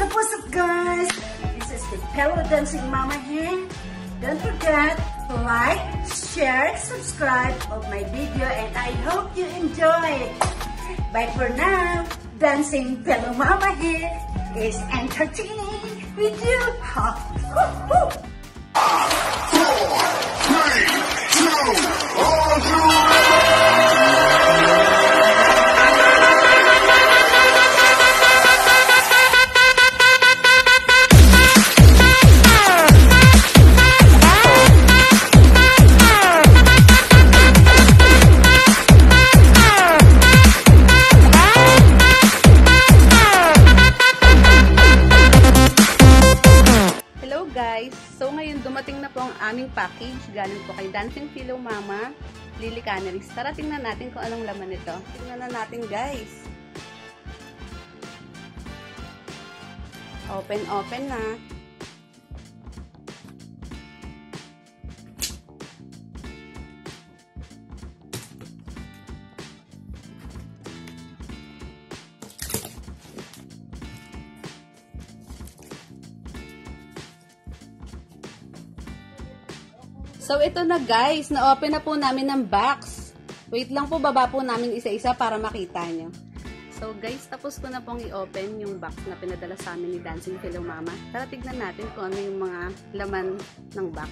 what's up guys? This is the Pillow Dancing Mama here. Don't forget to like, share, subscribe of my video and I hope you enjoy. Bye for now. Dancing Pillow Mama here is entertaining with you. Ha! Woo! 4, 3, 2, 1. So ngayon dumating na po ang aming package galing po kay Dancing Pillow Mama, Lily Canaries. Tara tingnan natin kung anong laman nito. Tingnan na natin guys. Open na. So, ito na guys. Na-open na po namin ng box. Wait lang po, baba po namin isa-isa para makita nyo. So, guys, tapos ko na pong i-open yung box na pinadala sa amin ni Dancing Pillow Mama. Tara, tignan natin kung ano yung mga laman ng box.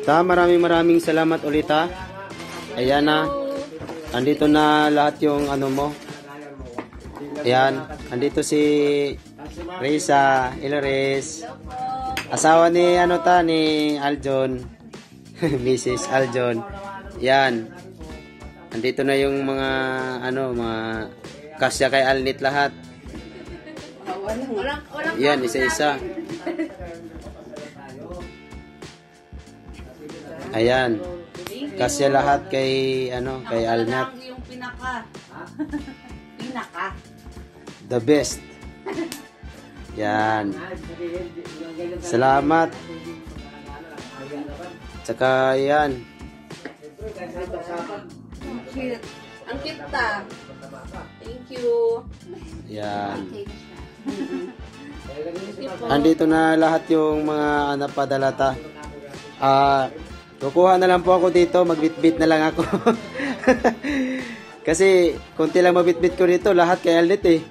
Maraming salamat ulit ha. Ayan na. Andito na lahat yung ano mo. Ayan. Andito si Risa Ilores. Asawa ni ni Aljon. Mrs. Aljon. Ayan. Andito na yung mga mga kasya kay Alnit lahat. Ayan, isa-isa. Ayan. Kasi lahat kay kay Alnat. Yung pinaka. The best. Yan. Salamat. Tsaka yan. Ang kita. Thank you. Yan. Andito na lahat yung mga napadalata. Kukuha na lang po ako dito, magbitbit na lang ako. Kasi konti lang mabitbit ko dito, lahat kay Alnit eh.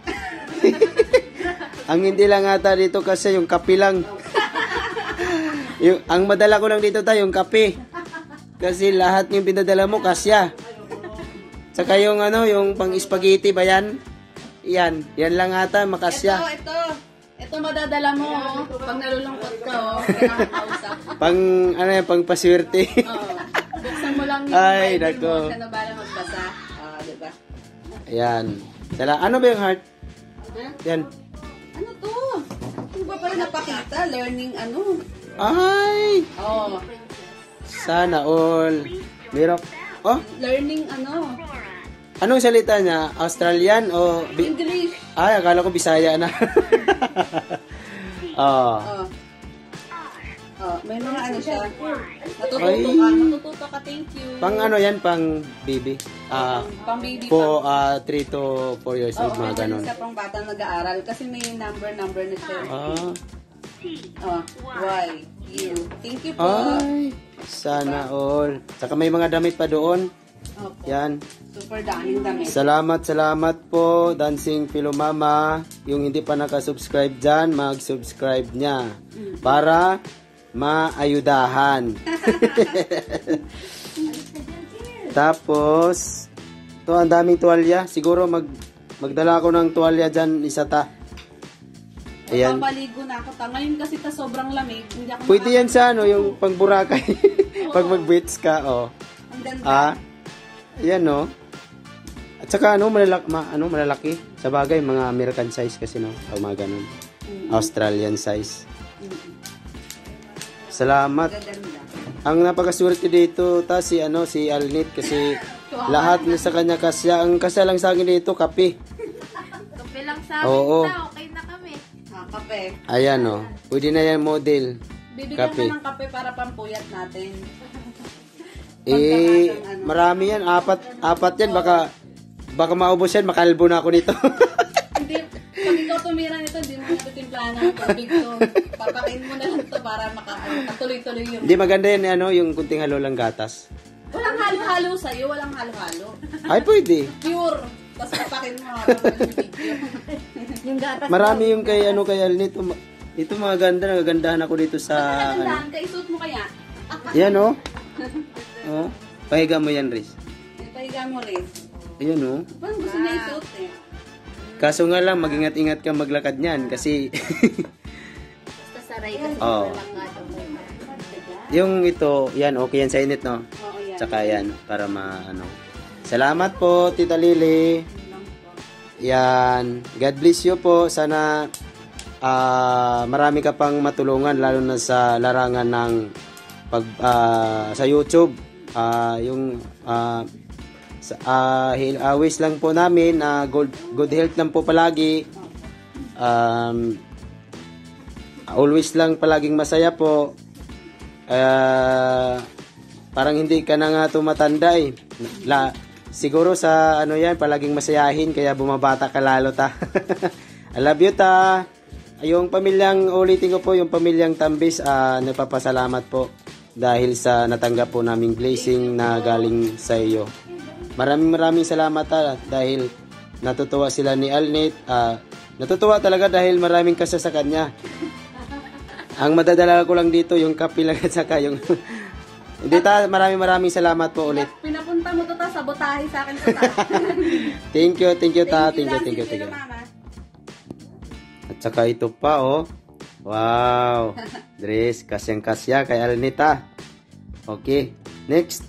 Ang hindi lang ata dito kasi yung kape lang. Ang madala ko lang dito yung kape. Kasi lahat yung pinadala mo kasya. Saka yung yung pang spaghetti ba yan? Yan lang ata makasya. Ito madadala mo, pag nalulungkot ka, kailangan kausap. Pang paswerte. Buksan mo lang yung Ay, Bible nako. mo, sana bala magbasa. Diba? Ayan. Ano ba yung heart? Huh? Yan. Ano to? Ano ba pala napakita? Learning Ay! Sana all. Meron. Learning Anong salita niya? Australian o English. Ay, akala ko Bisaya na. May mga siya. Matututo ka, thank you. Pang yan, pang baby. Pang baby. 3 to 4 years old, mga ganon. Isa pang bata nag-aaral kasi may number na siya. Y, U. Thank you po. Ay, sana all. Saka may mga damit pa doon. Yan. Super daming damit. Salamat po, Dancing Pillow Mama. Yung hindi pa nakasubscribe dyan, mag-subscribe niya. Para maayudahan. Tapos, ang daming tuwalya. Siguro magdala ako ng tuwalya dyan, isa ta. Ayan. Papaligo na ako. Ngayon kasi sobrang lamig. Hindi ako Pwede yan sa yung pang Boracay. Pag mag-beach ka, Ang ganda. Yan At saka malalaki. Sa bagay, mga American size kasi o mga ganun. Australian size. Salamat. Ang napakaswerte dito si Alnit kasi lahat na sa kanya kasya. Ang kasya lang sa akin dito kape. Kape lang sa amin. Oo. Okay na kami. Kape. Ayan pwede na yan model. Bibigyan Kape. ka ng kape para pampuyat natin. Marami yan. Apat yan. Baka maubos yan. Makalbo na ako nito. Hindi, pag ikaw tumira nito, hindi mo titimplahan ng tubig to. Papakain mo na lang to para makatuloy-tuloy yung... Hindi maganda yan yung kunting halo lang gatas. Walang halo-halo sa'yo, walang halo-halo. Ay, pwede. Pure. Tapos papakin mo habang video. Yung gatas. Marami yung kay Alnit. Ito mga ganda. Nagagandahan ako dito sa... Nagandaan ka, isuot mo kaya? Yan pahiga mo yan, Riz. Pahiga mo rin. Ayan Parang gusto niya isuot eh. Kaso nga lang, mag-ingat-ingat ka maglakad niyan kasi... Basta saray kasi Oo. walang gato. Yung ito, yan, okay yan sa init, no? Oo, yan. Tsaka yan, para Salamat po, Tita Lily. Yan. God bless you po. Sana marami ka pang matulungan, lalo na sa larangan ng sa YouTube. Wish lang po namin good health lang po palagi. Always lang palaging masaya po. Parang hindi ka na nga tumatanda eh. Siguro sa yan, palaging masayahin kaya bumabata ka lalo ta. I love you ta. Yung pamilyang, ulitin ko po, yung pamilyang Tambis, nagpapasalamat po dahil sa natanggap po naming blessing na galing sa iyo. Maraming salamat dahil natutuwa sila ni Alnit. Natutuwa talaga dahil maraming kasya sa kanya. Ang madadala ko lang dito yung kape lang at saka yung... Hindi maraming salamat po ulit. Pinapunta mo to sabotahe sa akin to Thank you ta. Thank you. Mama. At saka ito pa Wow. Dress, kasyang-kasya kay Alnita. Okay. Next.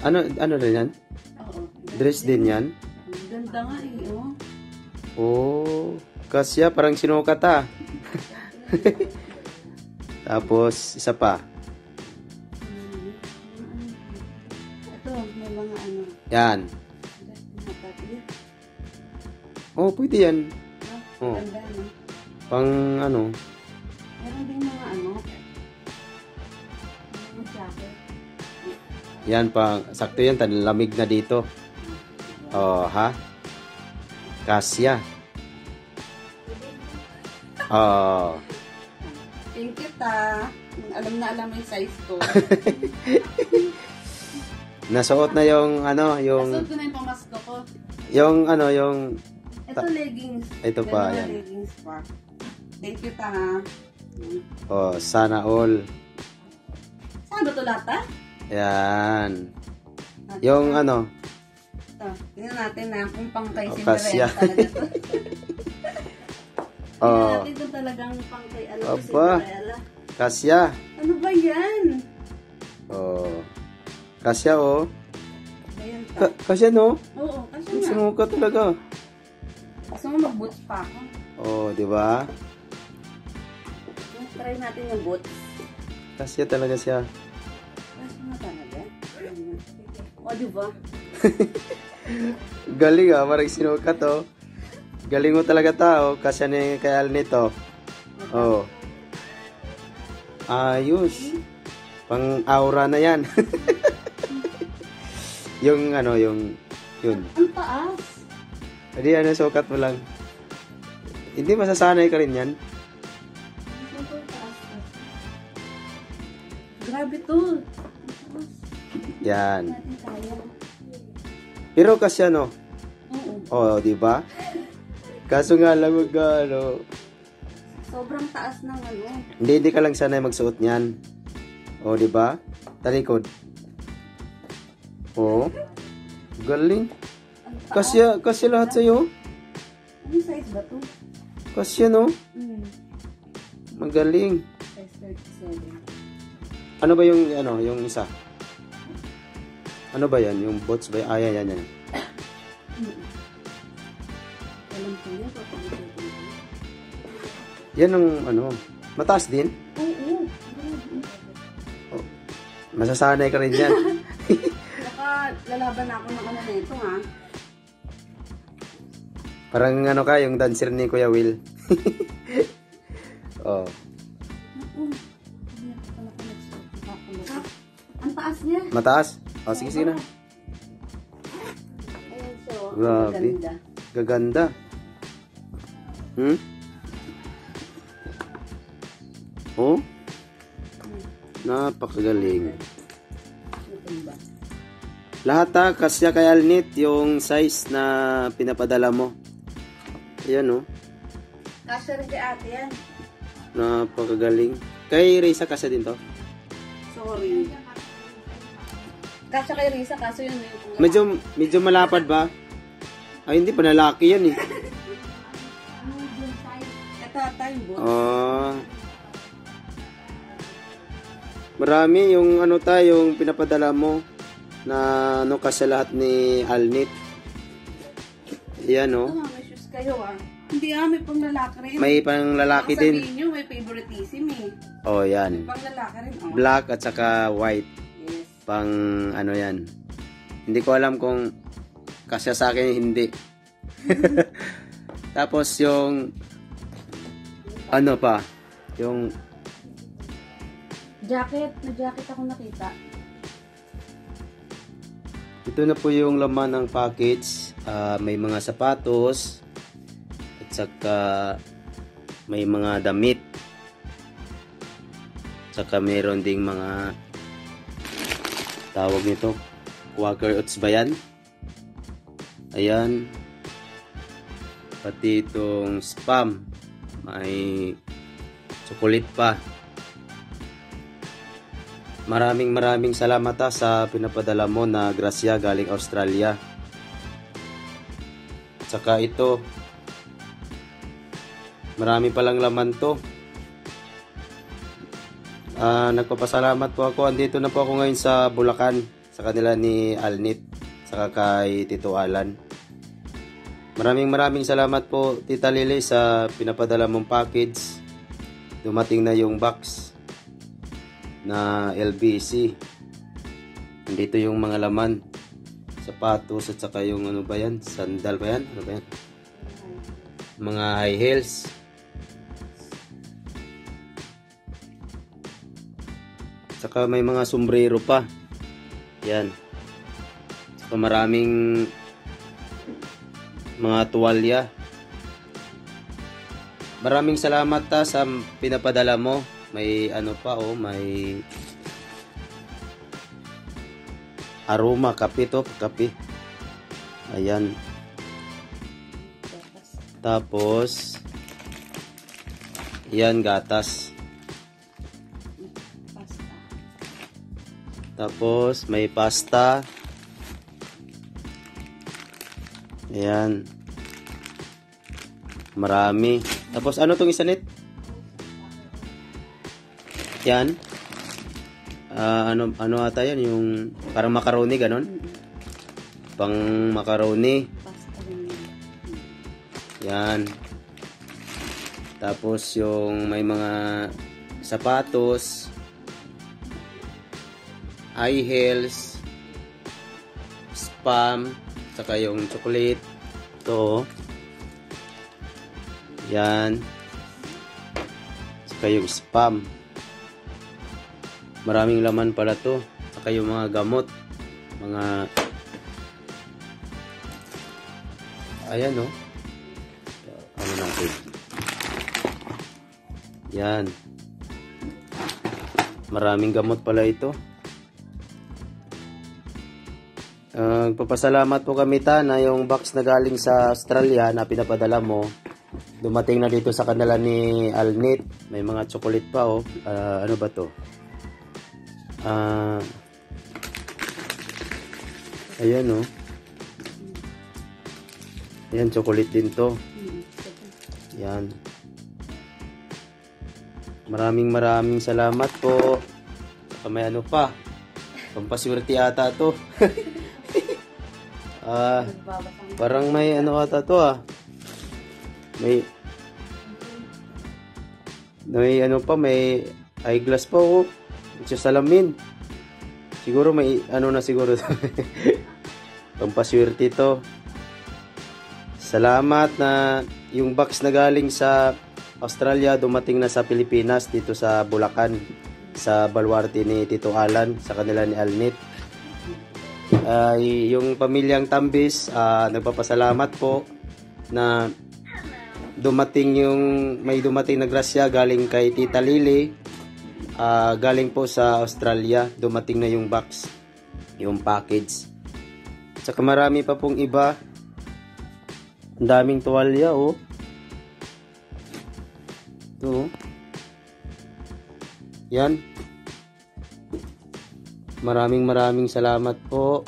Ano rin yan? Dress din yan? Ang ganda nga Kasya, parang sinukat Tapos, isa pa. Ito, may mga Yan. Pwede yan. Ganda, Pang Meron din mga jacket. Yan, sakto yan, lamig na dito. Kasya. Thank you ta. Alam mo yung size ko. Nasuot na yung Nasuot ko na yung pamasko ko. yung Ito leggings. Ito pa, Ganda yan. leggings pa. Thank you ta. Sana all. Saan ba ito lahat Yan. Yung Ito. Tingnan natin kung pang kay kasya. Cinderella talaga ito. Tingnan natin kung talagang pang kay Cinderella. Kasya. Ano ba yan? Kasya Ayan ta. Kasya no? Oo, kasi nga. Sinukat talaga. Gusto mo mag-boots pa ako. Di ba? Try natin yung boots. Kasya talaga siya. Kasi nga talaga. Di ba? Galing parang sinukat Galing mo talaga tao. Kasya ni kay Alnito. Ayos. Pang aura na yan. yun. Ang taas. Hindi, sukat mo lang. Hindi masasanay ka rin yan. Super taas. Grabe to. Yan. Natin kaya. Pero kasya Oo. Di ba? Kaso nga lang Sobrang taas ng Hindi ka lang sanay magsuot niyan. Di ba? Talikod. Galing. Kasya lahat sa'yo. Ano size ba to? Kasya, no? Magaling. Size 37. Ano ba yung isa? Ano ba yan? Yung bots ba? Yan. Alam ko yan. Yan ang ano, mataas din. Oo. Oh, masasanay ka rin yan. Baka lalaban na ako ng ano na ito, ha? Parang ano ka, yung dancer ni Kuya Will. Oh. Ang taas niya. Mataas? Oh, sige, sige na. Ayan, so, Grabe. ganda. Gaganda. Oh? Napakagaling. Lahat kasya kay Alnit yung size na pinapadala mo. Ayan oh. Kasya rin kay ate yan. Napakagaling. Kay Risa kasya din to. Sorry. Kasya kay Risa, kaso yun yung Medyo malapad ba? Ay, hindi pa lalaki yan eh. Ito time boot. Marami yung ano yung pinapadala mo na ano kasi lahat ni Alnit. Yan oh. May shoes kayo Hindi may pang lalaki rin. May pang lalaki din. Sabihin nyo, may favoritism Oh, yan. Pang lalaki rin Black at saka white. Yes. Pang ano yan. Hindi ko alam kung kasya sa akin hindi. Tapos yung ano pa? Yung jacket. May jacket ako nakita. ito na po yung laman ng package. May mga sapatos at saka may mga damit. Saka meron ding mga tawag nito Quaker Oats ba yan? Ayan. Pati itong spam. May chocolate pa. Maraming salamat sa pinapadala mo na grasya galing Australia. Saka ito. Marami palang laman to. Nagpapasalamat po ako. Andito na po ako ngayon sa Bulacan. Sa kanila ni Alnit. Saka kay Tito Alan. Maraming salamat po Tita Lily sa pinapadala mong package. Dumating na yung box na LBC. Dito yung mga laman. Sapatos at saka yung ano ba yan? Sandal ba yan? Ano ba yan? Mga high heels. Saka may mga sombrero pa. Yan. Saka maraming mga tuwalya. Maraming salamat sa pinapadala mo. May ano pa may aroma kape to, kape. Ayan. Tapos yan gatas. Tapos may pasta. Ayan. Marami. Tapos ano tong isa net? Yan. Ano ata yan? Yung parang macaroni ganon? Pang macaroni. Yan. Tapos yung may mga sapatos, high heels, spam, saka yung chocolate. Ito. Yan. Saka yung spam. Maraming laman pala to. Saka yung mga gamot. Mga ayan ano natin. Yan. Maraming gamot pala ito. Nagpapasalamat po kami na yung box na galing sa Australia na pinapadala mo. Dumating na dito sa kanila ni Alnit. May mga chocolate pa ano ba to? Ayan ayan, chocolate din to. Yan. Maraming salamat po. May ano pa, pampaswerte ata to. Parang may ano ata to may May ano pa, may eyeglass pa oh. Salamin. Siguro may ano na siguro. Pampaswerte to. Salamat na yung box na galing sa Australia dumating na sa Pilipinas dito sa Bulacan sa baluarte ni Tito Alan sa kanila ni Alnit. Yung pamilyang Tambis nagpapasalamat po na may dumating na grasya galing kay Tita Lily, galing po sa Australia, dumating na yung box, yung package. Saka marami pa pong iba, ang daming tuwalya oh. Ito, yan, maraming salamat po.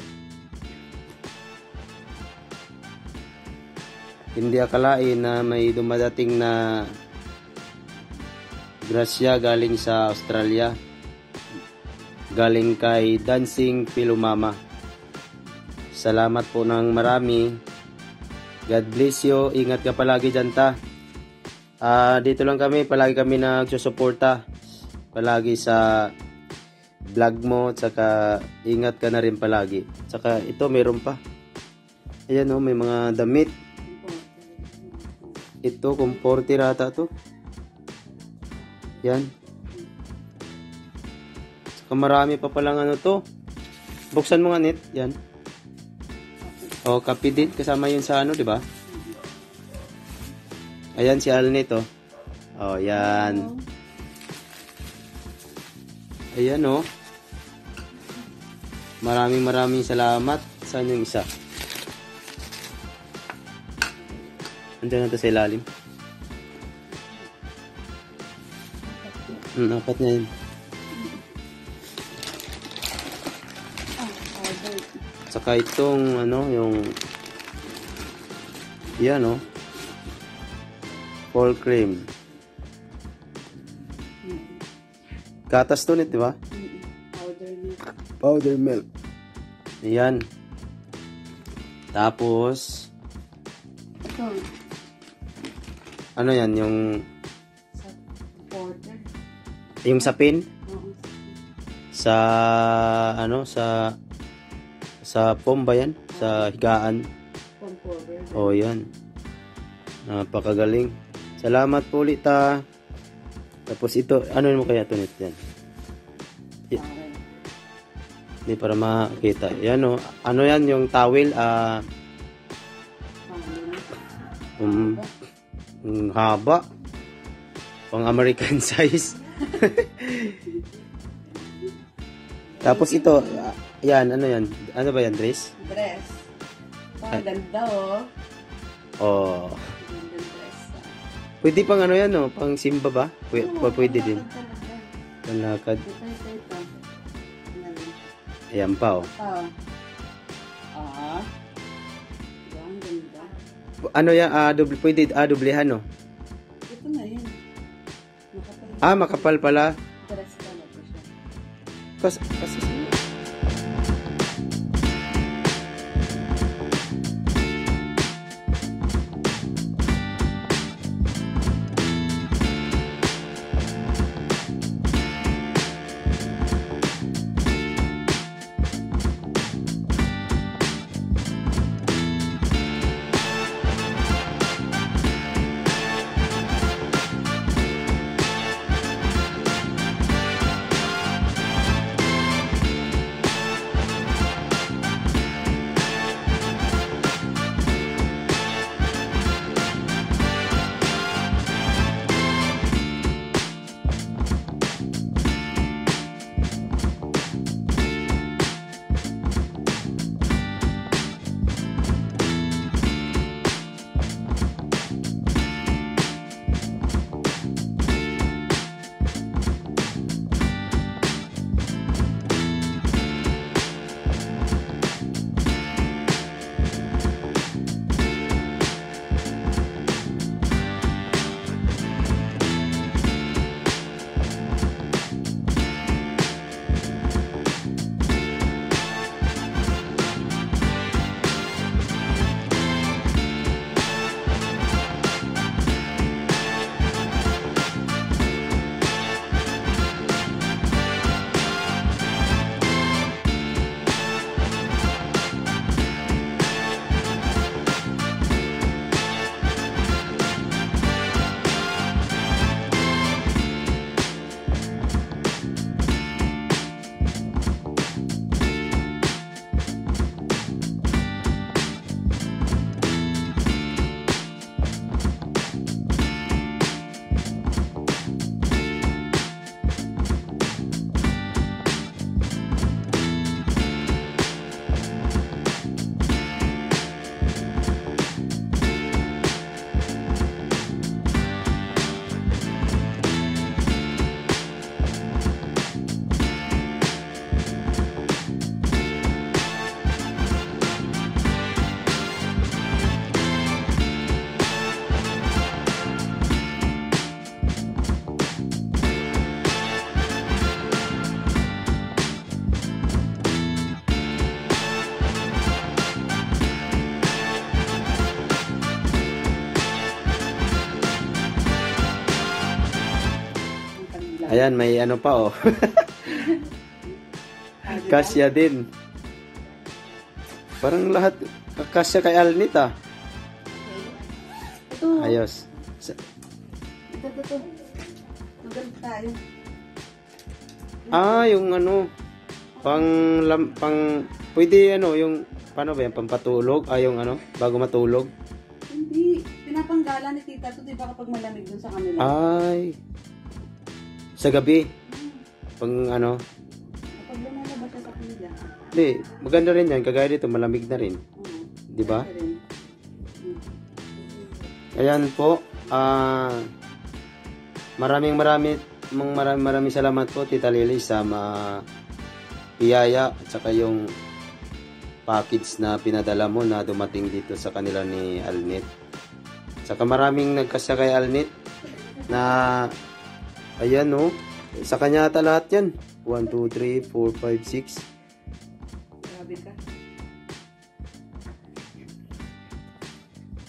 Hindi akalain na may dumadating na grasya galing sa Australia. Galing kay Dancing Pilumama. Salamat po ng marami. God bless you. Ingat ka palagi dyan ta. Dito lang kami. Palagi kami nagsusuporta. Palagi sa vlog mo. Tsaka ingat ka na rin palagi. Tsaka ito meron pa. Ayan o, may mga damit. Ito, comforter ata to. Yan. Saka marami pa palang ano to. Buksan mo nga net. Yan. O, kape din. Kasama yun sa ano, di ba? Ayan si Alnit oh. O, yan. Ayan oh. Maraming salamat. Saan yung isa? Andiyan na ito sa ilalim. Apat na yun. Saka itong ano, yung yan oh. Full cream. Gatas to nit, di ba? Powder milk. Ayan. Tapos ano yan, yung sapin sa ano, sa foam ba yan? Sa higaan. Oh, yan. Napakagaling. Salamat po ulit ta. Tapos ito, ano mo kaya ito nito yan? Hindi para makita. Yan oh. Ano yan, yung towel, haba. Pang American size. Tapos ito, yan, ano yan? Ano ba yan, dress? Dress. Ang ganda oh. Oh. Pwede pang ano yan oh, pang simba ba? Pwede din. Panlakad. Ito. Ayan pa oh. Ang ganda. Ano yan, pwede doblehan oh. Ito na yun. Makapal. Makapal pala. Dress talaga siya. Kasi Ayan, may ano pa oh. Kasya din. Parang lahat kasya kay Alnit ah. Ito. Ayos. Ito. Maganda tayo. Yung ano, pwede ano, yung, paano ba yan, pampatulog? Yung ano, bago matulog? Hindi, pinapanggala ni tita to, di ba kapag malamig dun sa kanila? Ay, sa gabi. Pang ano, Kapag lumalabas siya sa kanila. hindi, maganda rin yan, kagaya dito, malamig na rin. Di ba? Ayan po, maraming salamat po Tita Lily sa piyaya at saka yung package na pinadala mo na dumating dito sa kanila ni Alnit. Saka maraming nagkasya kay Alnit na ayan oh, sa kanya ata lahat yan. 1, 2, 3, 4, 5, 6. Grabe ka.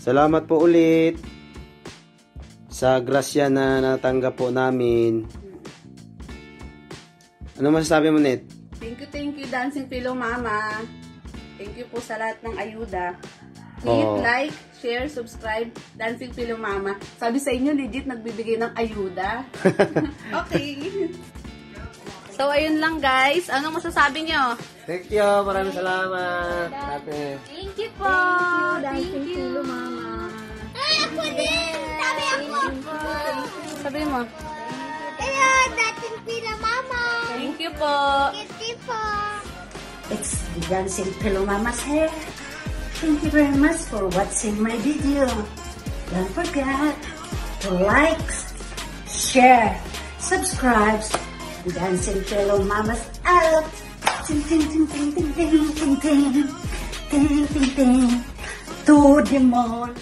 Salamat po ulit sa grasya na natanggap po namin. Ano masasabi mo, Net? Thank you, Dancing Pillow Mama. Thank you po sa lahat ng ayuda. Hit, like, share, subscribe, Dancing Pillow Mama. Sabi sa inyo, legit nagbibigay ng ayuda. Okay. So, ayun lang guys. Anong masasabi nyo? Thank you. Maraming salamat. Ate. Thank you po. Thank you. Mama. Ay, ako din! Sabi ako! Sabi mo. Hello, dating pila mama! Thank you po. Kitty po! It's the Dancing Pillow Mama's hair. Thank you very much for watching my video. Don't forget to like, share, subscribe to Dancing Pillow Mama's out. Ting ting ting ting ting ting ting ting ting ting ting to the mall.